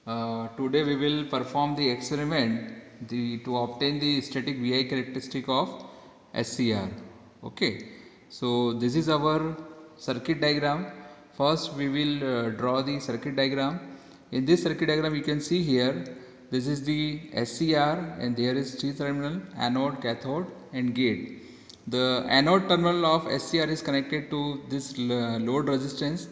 Today we will perform the experiment to obtain the static VI characteristic of SCR. Okay, so this is our circuit diagram. First we will draw the circuit diagram. In this circuit diagram you can see here, this is the SCR and there is T terminal, anode, cathode and gate. The anode terminal of SCR is connected to this load resistance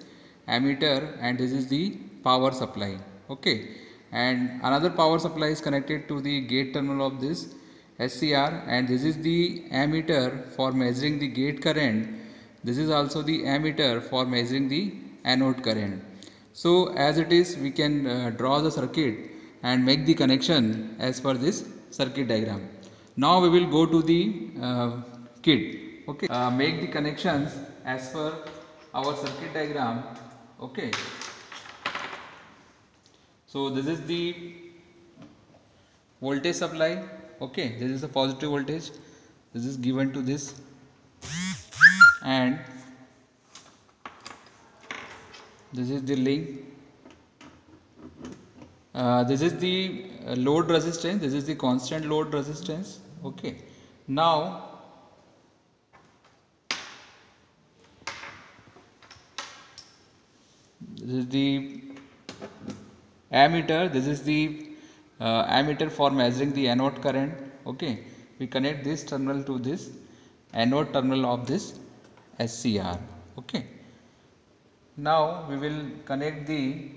ammeter, and this is the power supply. Okay, and another power supply is connected to the gate terminal of this SCR, and this is the ammeter for measuring the gate current. This is also the ammeter for measuring the anode current. So as it is, we can draw the circuit and make the connection as per this circuit diagram. Now we will go to the kit. Okay, make the connections as per our circuit diagram. Okay, so this is the voltage supply. Okay, this is the positive voltage, this is given to this, and this is the link. This is the load resistance, this is the constant load resistance. Okay, now this is the ammeter, this is the ammeter for measuring the anode current. Okay, we connect this terminal to this anode terminal of this SCR. Okay, now we will connect the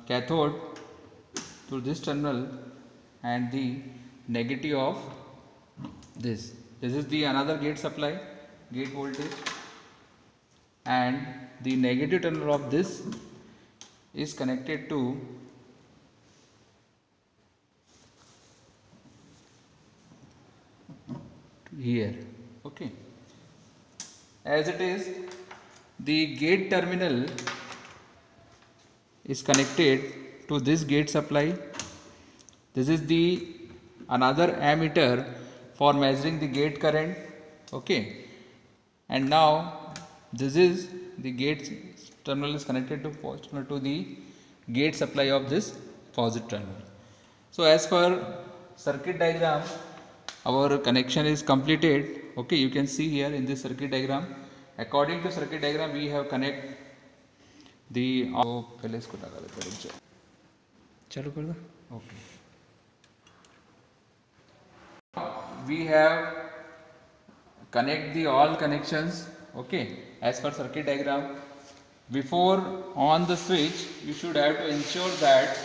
cathode to this terminal and the negative of this. This is the another gate supply, gate voltage, and the negative terminal of this is connected to here. Okay, as it is, the gate terminal is connected to this gate supply. This is the another ammeter for measuring the gate current. Okay, and now this is the gate terminal is connected to the gate supply of this positive terminal. So as per circuit diagram, our connection is completed. Okay, you can see here in this circuit diagram, according to circuit diagram we have connect the पहले इसको लगा देते हैं, चालू कर दो. Okay, we have connect the all connections. Okay, as per circuit diagram. Before on the switch, you should have to ensure that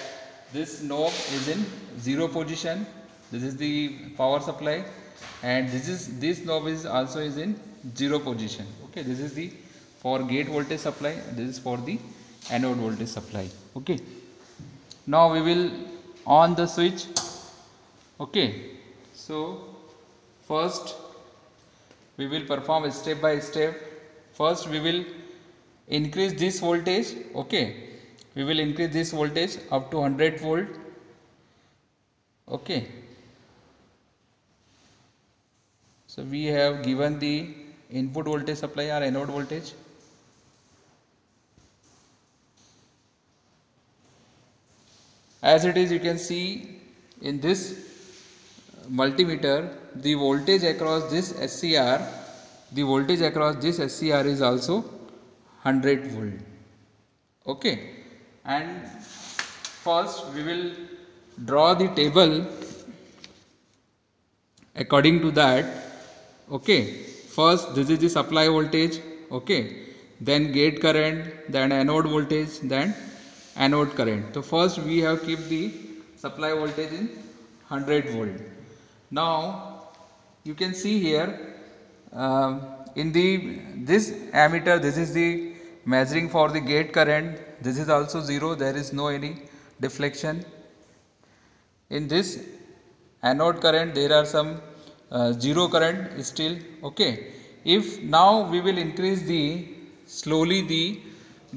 this knob is in 0 position. This is the power supply, and this knob is also is in 0 position. Okay, this is the for gate voltage supply, this is for the anode voltage supply. Okay, now we will on the switch. Okay, so first we will perform step by step. First we will increase this voltage. Okay, we will increase this voltage up to 100 volt. Okay, so we have given the input voltage supply or anode voltage. As it is, you can see in this multimeter, the voltage across this SCR, the voltage across this SCR is also 100 volt. Okay, and first we will draw the table according to that. Okay, first this is the supply voltage. Okay, then gate current, then anode voltage, then anode current. So first we have keep the supply voltage in 100 volt. Now you can see here in this ammeter, this is the measuring for the gate current. This is also 0, there is no any deflection. In this anode current there are some 0 current still. Okay, if now we will increase the slowly the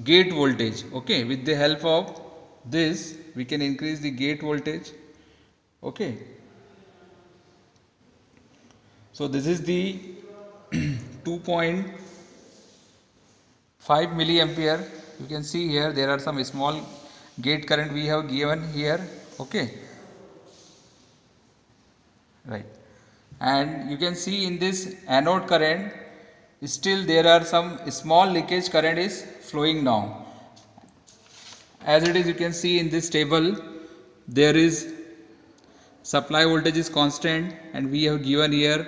gate voltage. Okay, with the help of this we can increase the gate voltage. Okay, so this is the 2.5 5 milliampere. You can see here there are some small gate current we have given here. Okay, right. And you can see in this anode current still there are some small leakage current is flowing now. As it is, you can see in this table there is supply voltage is constant, and we have given here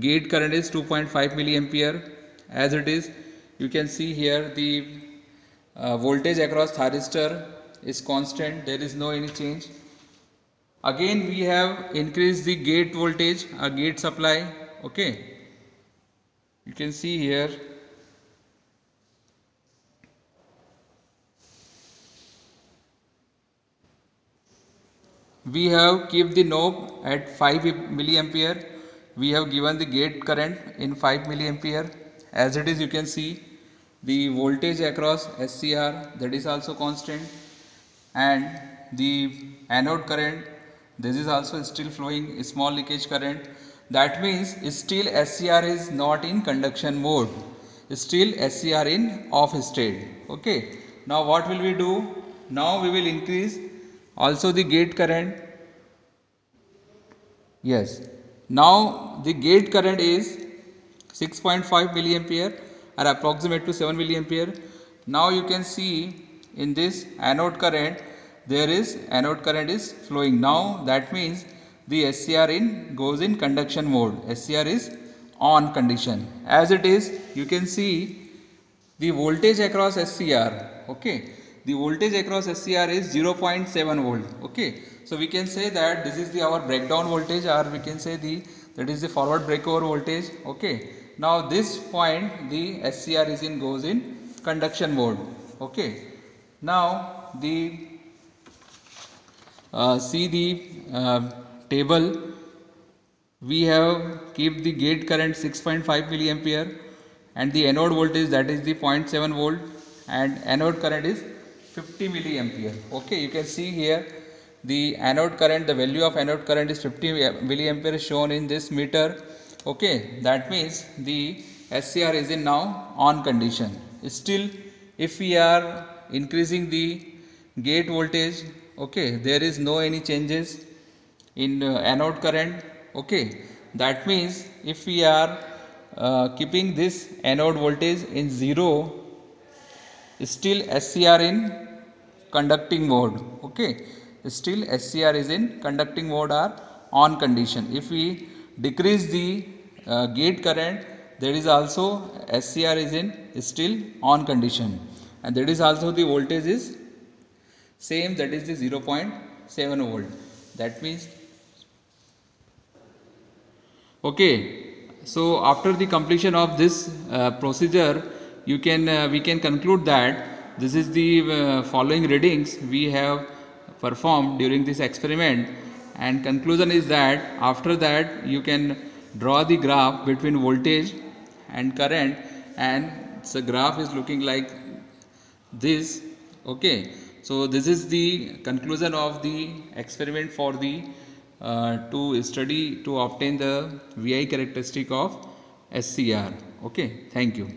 gate current is 2.5 milliampere. As it is, you can see here the voltage across thyristor is constant, there is no any change. Again we have increased the gate voltage, gate supply. Okay, you can see here we have kept the knob at 5 milliampere. We have given the gate current in 5 milliampere. As it is, you can see the voltage across SCR, that is also constant, and the anode current, this is also still flowing small leakage current. That means still SCR is not in conduction mode, still SCR in off state. Okay, now what will we do? Now we will increase also the gate current. Yes, now the gate current is 6.5 milliampere or approximate to 7 milliampere. Now you can see in this anode current there is anode current is flowing now. That means the SCR in goes in conduction mode, SCR is on condition. As it is, you can see the voltage across SCR. Okay, the voltage across SCR is 0.7 volt. Okay, so we can say that this is the our breakdown voltage, or we can say that is the forward breakover voltage. Okay, now this point the SCR is in goes in conduction mode. Okay, now the see the table, we have keep the gate current 6.5 milliampere and the anode voltage, that is the 0.7 volt, and anode current is 50 milliampere. Okay, you can see here the anode current, the value of anode current is 50 milliampere shown in this meter. Okay, that means the SCR is in now on condition. Still, if we are increasing the gate voltage, okay, there is no any changes in anode current. Okay, that means if we are keeping this anode voltage in 0, still SCR in conducting mode. Okay, still SCR is in conducting mode or on condition. If we decrease the gate current, there is also SCR is in still on condition, and that is also the voltage is same, that is the 0.7 volt. That means okay, so after the completion of this procedure, you can we can conclude that this is the following readings we have performed during this experiment, and conclusion is that after that you can draw the graph between voltage and current, and the graph is looking like this. Okay, so this is the conclusion of the experiment for the to study to obtain the VI characteristic of SCR. Okay, thank you.